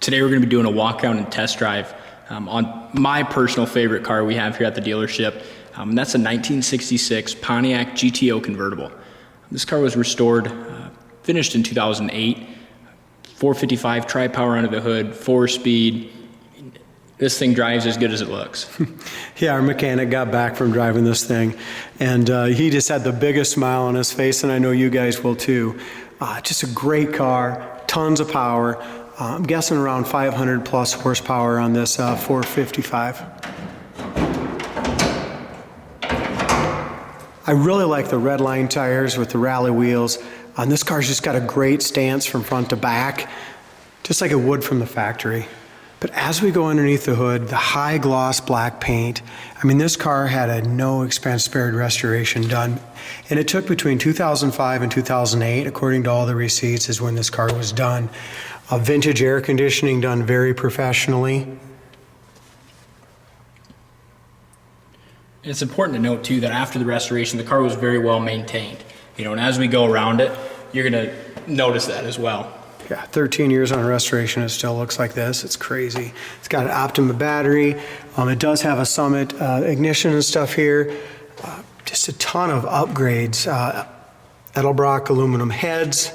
Today we're going to be doing a walk around and test drive on my personal favorite car we have here at the dealership. And that's a 1966 Pontiac GTO Convertible. This car was restored, finished in 2008, 455 tri-power under the hood, 4-speed. This thing drives as good as it looks. Yeah, our mechanic got back from driving this thing, and he just had the biggest smile on his face, and I know you guys will too. Just a great car, tons of power. I'm guessing around 500 plus horsepower on this 455. I really like the redline tires with the rally wheels. This car's just got a great stance from front to back, just like it would from the factory. But as we go underneath the hood, the high gloss black paint, I mean, this car had a no expense spared restoration done. And it took between 2005 and 2008, according to all the receipts, is when this car was done. Vintage air conditioning done very professionally. It's important to note too that after the restoration, the car was very well maintained. And as we go around it, you're gonna notice that as well. Yeah, 13 years on restoration, it still looks like this. It's crazy. It's got an Optima battery. It does have a Summit ignition and stuff here. Just a ton of upgrades. Edlebrock aluminum heads.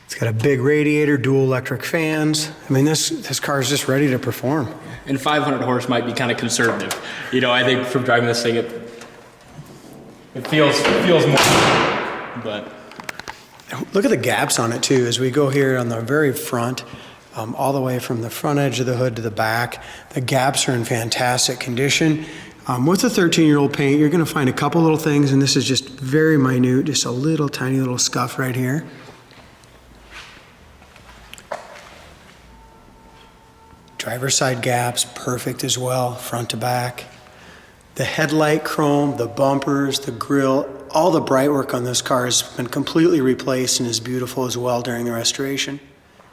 It's got a big radiator, dual electric fans. I mean, this car is just ready to perform. And 500 horse might be kind of conservative. I think from driving this thing, it feels more, but. Look at the gaps on it too, as we go here on the very front, all the way from the front edge of the hood to the back. The gaps are in fantastic condition. With the 13-year-old paint, you're gonna find a couple little things, and this is just very minute, just a little tiny little scuff right here. Driver's side gaps, perfect as well, front to back. The headlight chrome, the bumpers, the grille, all the bright work on this car has been completely replaced and is beautiful as well during the restoration.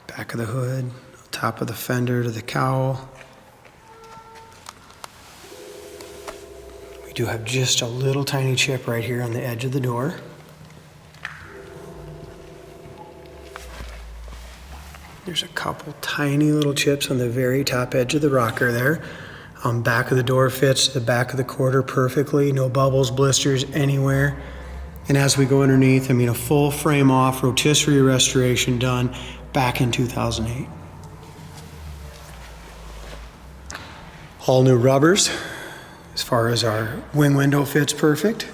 Back of the hood, top of the fender to the cowl. We do have just a little tiny chip right here on the edge of the door. There's a couple tiny little chips on the very top edge of the rocker there. Back of the door fits the back of the quarter perfectly, no bubbles, blisters anywhere. And as we go underneath, I mean, a full frame off rotisserie restoration done back in 2008. All new rubbers. As far as our wing window fits perfect.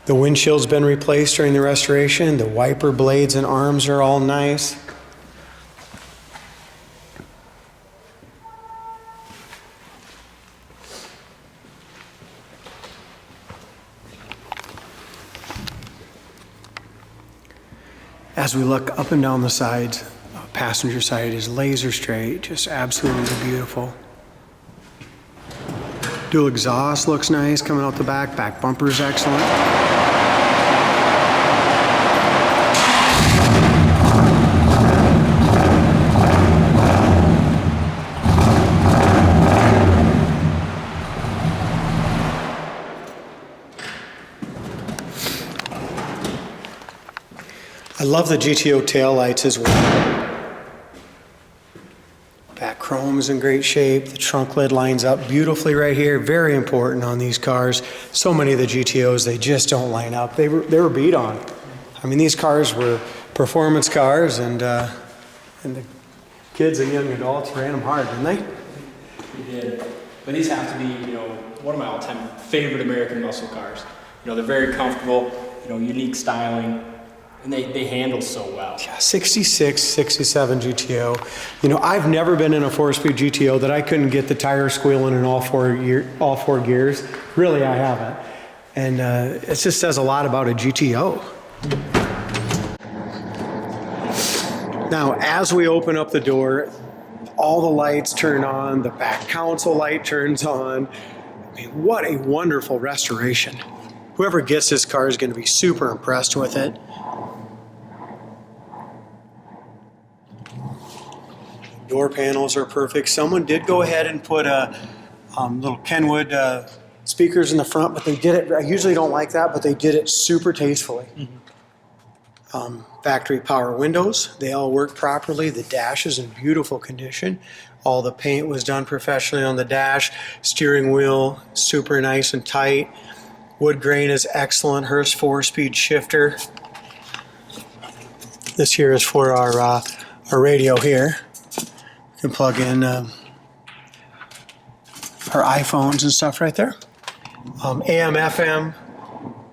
The windshield's been replaced during the restoration. The wiper blades and arms are all nice. As we look up and down the sides, passenger side is laser straight, just absolutely beautiful. Dual exhaust looks nice coming out the back. Back bumper is excellent. I love the GTO taillights as well. Back chrome is in great shape. The trunk lid lines up beautifully right here. Very important on these cars. So many of the GTOs, they just don't line up. They were beat on. I mean, these cars were performance cars, and the kids and young adults ran them hard, didn't they? We did. But these have to be, one of my all-time favorite American muscle cars. They're very comfortable, unique styling. And they handle so well. Yeah, 66, 67 GTO. I've never been in a 4-speed GTO that I couldn't get the tire squealing in all four gears. Really, I haven't. And it just says a lot about a GTO. Now, as we open up the door, all the lights turn on, the back console light turns on. I mean, what a wonderful restoration. Whoever gets this car is going to be super impressed with it. Door panels are perfect. Someone did go ahead and put a little Kenwood speakers in the front, but they did it, I usually don't like that, but they did it super tastefully. Mm-hmm. Factory power windows, they all work properly. The dash is in beautiful condition. All the paint was done professionally on the dash. Steering wheel, super nice and tight. Wood grain is excellent. Hurst 4-speed shifter. This here is for our radio here. You can plug in our iPhones and stuff right there. AM, FM.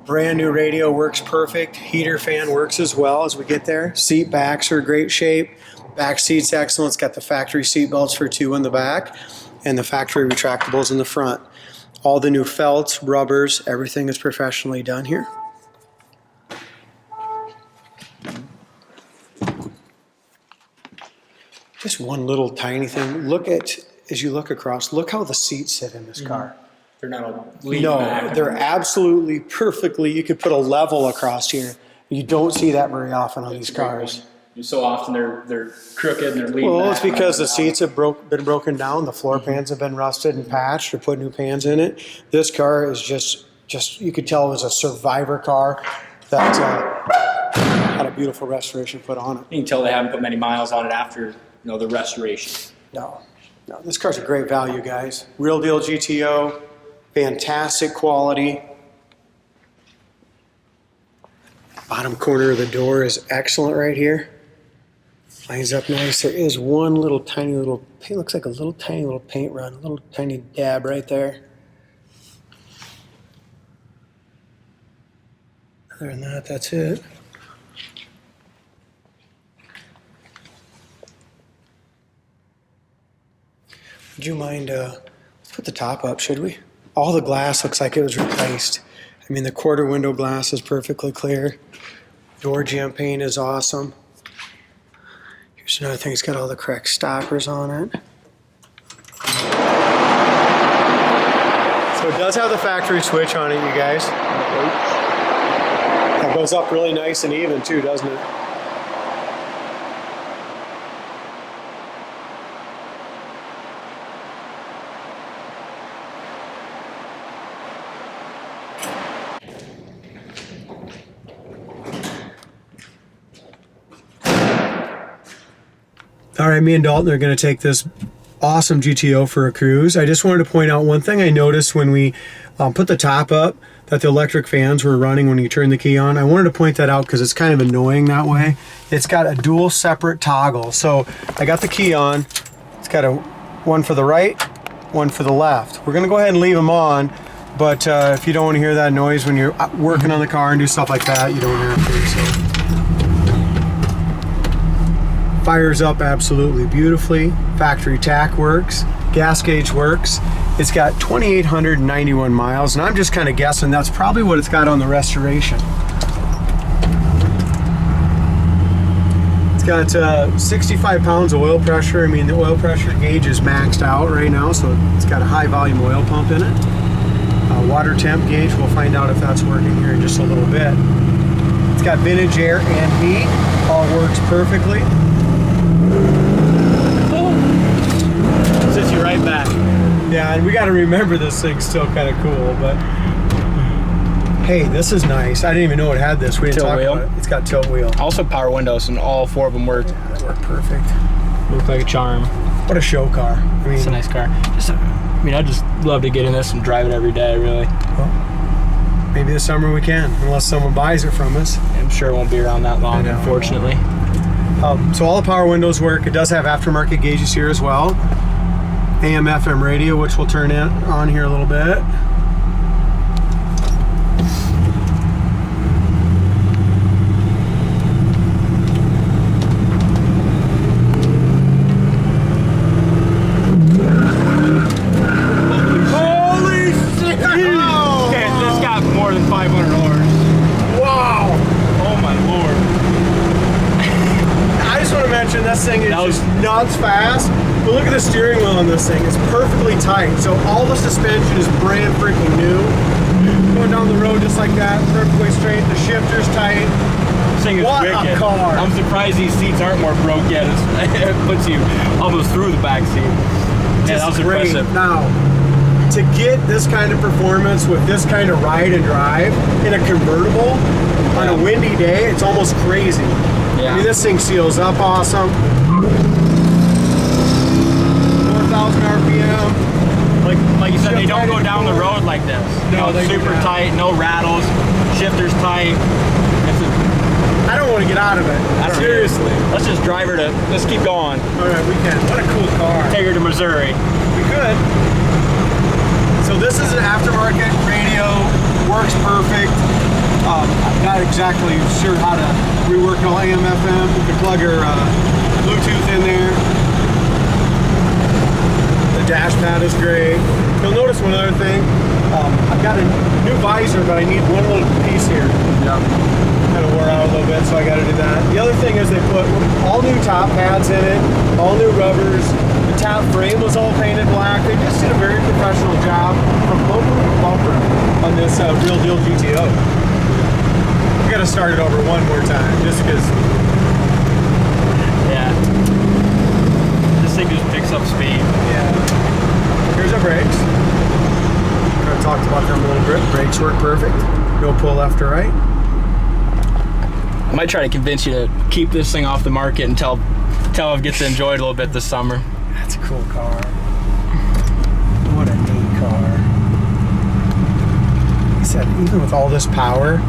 Brand new radio works perfect. Heater fan works as well as we get there. Seat backs are in great shape. Back seat's excellent. It's got the factory seat belts for 2 in the back and the factory retractables in the front. All the new felts, rubbers, everything is professionally done here. Just one little tiny thing. Look at, as you look across, look how the seats sit in this car. They're not all leaning No, back. they're absolutely perfectly. You could put a level across here. You don't see that very often on these cars. So often they're crooked and they're leaning Well, back. it's because the seats have been broken down. The floor pans have been rusted and patched or put new pans in it. This car is just you could tell it was a survivor car that had a beautiful restoration put on it. You can tell they haven't put many miles on it after the restoration. No, this car's a great value, guys. Real deal GTO. Fantastic quality. Bottom corner of the door is excellent right here. Lines up nice. There is one little tiny little, it looks like a little tiny little paint run, a little tiny dab right there. Other than that, that's it. Would you mind, let's put the top up, should we? All the glass looks like it was replaced. I mean, the quarter window glass is perfectly clear. Door jamb paint is awesome. Here's another thing, it's got all the correct stoppers on it. So it does have the factory switch on it, you guys. That goes up really nice and even too, doesn't it? All right, me and Dalton are going to take this awesome GTO for a cruise. I just wanted to point out one thing I noticed when we put the top up, that the electric fans were running when you turn the key on. I wanted to point that out because it's kind of annoying that way. It's got a dual separate toggle. So I got the key on. It's got one for the right, one for the left. We're going to go ahead and leave them on, but if you don't want to hear that noise when you're working on the car and do stuff like that, you don't have to. So. Fires up absolutely beautifully. Factory tack works. Gas gauge works. It's got 2,891 miles, and I'm just kind of guessing that's probably what it's got on the restoration. It's got 65 pounds of oil pressure. I mean, the oil pressure gauge is maxed out right now, so it's got a high volume oil pump in it. Water temp gauge, we'll find out if that's working here in just a little bit. It's got vintage air and heat. All works perfectly. Sits you right back. Yeah, and we got to remember this thing's still kind of cool, but hey, this is nice. I didn't even know it had this. We didn't talk about it. It's got tilt wheel. Also power windows, and all 4 of them work. Yeah, they work perfect. Look like a charm. What a show car. I mean, It's a nice car. I just love to get in this and drive it every day, really. Well, maybe this summer we can, unless someone buys it from us. I'm sure it won't be around that long, unfortunately. So all the power windows work. It does have aftermarket gauges here as well. AM, FM radio, which we'll turn on here a little bit. Holy shit! Oh. Okay, this got more than 500 horse. Wow! Oh my lord. I just want to mention this thing is just nuts fast. But look at the steering wheel on this thing. It's perfectly tight. So all the suspension is brand freaking new. Going down the road just like that, perfectly straight. The shifter's tight. This thing is What a wicked. car. I'm surprised these seats aren't more broke yet. It puts you almost through the back seat. Yeah, that was Great. impressive. Now, to get this kind of performance with this kind of ride and drive in a convertible, On a windy day, it's almost crazy. Yeah. I mean, this thing seals up awesome. 4,000 RPM. Like you said, they don't go down the road like this. No, they super tight, no rattles, shifter's tight. I don't want to get out of it. Seriously. Let's just drive her to, let's keep going. All right, we can. What a cool car. Take her to Missouri. We could. So this is an aftermarket radio, works perfect. I'm not exactly sure how to rework all AM, FM. We can plug our Bluetooth in there. The dash pad is great. You'll notice one other thing. I've got a new visor, but I need one little piece here. Yeah. Kind of wore out a little bit, so I got to do that. The other thing is they put all new top pads in it, all new rubbers. The top frame was all painted black. They just did a very professional job from bumper to bumper on this Real Deal GTO. We got to start it over one more time, just because. Yeah. This thing just picks up speed. Yeah. Here's our brakes. Kind of talked about them a little bit. Brakes work perfect. No pull left or right. I might try to convince you to keep this thing off the market until I get to enjoy it a little bit this summer. That's a cool car. What a neat car. Like I said, even with all this power,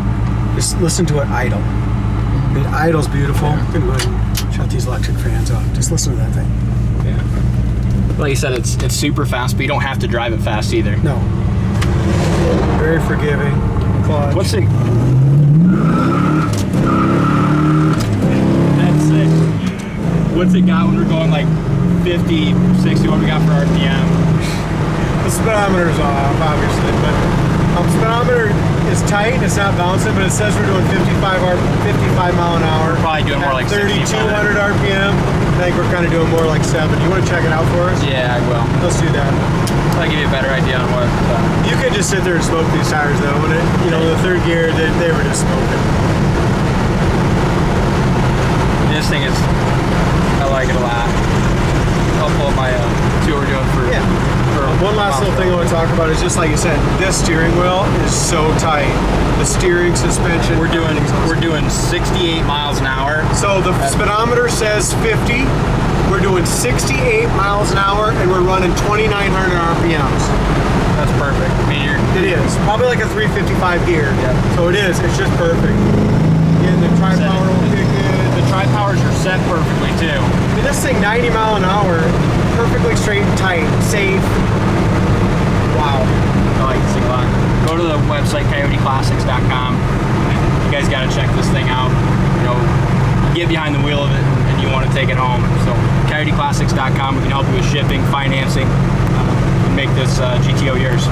just listen to it idle. I mean, idle's beautiful. I'm gonna go ahead and shut these electric fans off. Just listen to that thing. Yeah. Like you said, it's super fast, but you don't have to drive it fast either. No. Very forgiving. Clutch. What's it? That's sick. What's it got when we're going like 50, 60? What we got for RPM? The speedometer's off, obviously, but speedometer is tight. It's not bouncing, but it says we're doing 55 mile an hour. We're probably doing more like 3,200 RPM. I think we're kind of doing more like 70. You want to check it out for us? Yeah, I will. Let's do that. I'll give you a better idea on what. You could just sit there and smoke these tires, though. When the third gear, they were just smoking. This thing is, I like it a lot. I'll pull up my see what we're doing for. Yeah. One last little thing I want to talk about is just like you said, this steering wheel is so tight. The steering suspension. We're doing 68 miles an hour. So the speedometer says 50. We're doing 68 miles an hour, and we're running 2,900 RPMs. That's perfect. I mean, It is probably like a 355 gear. Yeah. So it is. It's just perfect. Again, the tri-power will kick in. The tri-powers are set perfectly too. I mean, this thing 90 mile an hour, perfectly straight and tight, safe. Wow. I like this thing a lot. Go to the website coyoteclassics.com. You guys got to check this thing out. You know, get behind the wheel of it and you want to take it home. So coyoteclassics.com. We can help you with shipping, financing, and make this GTO yours.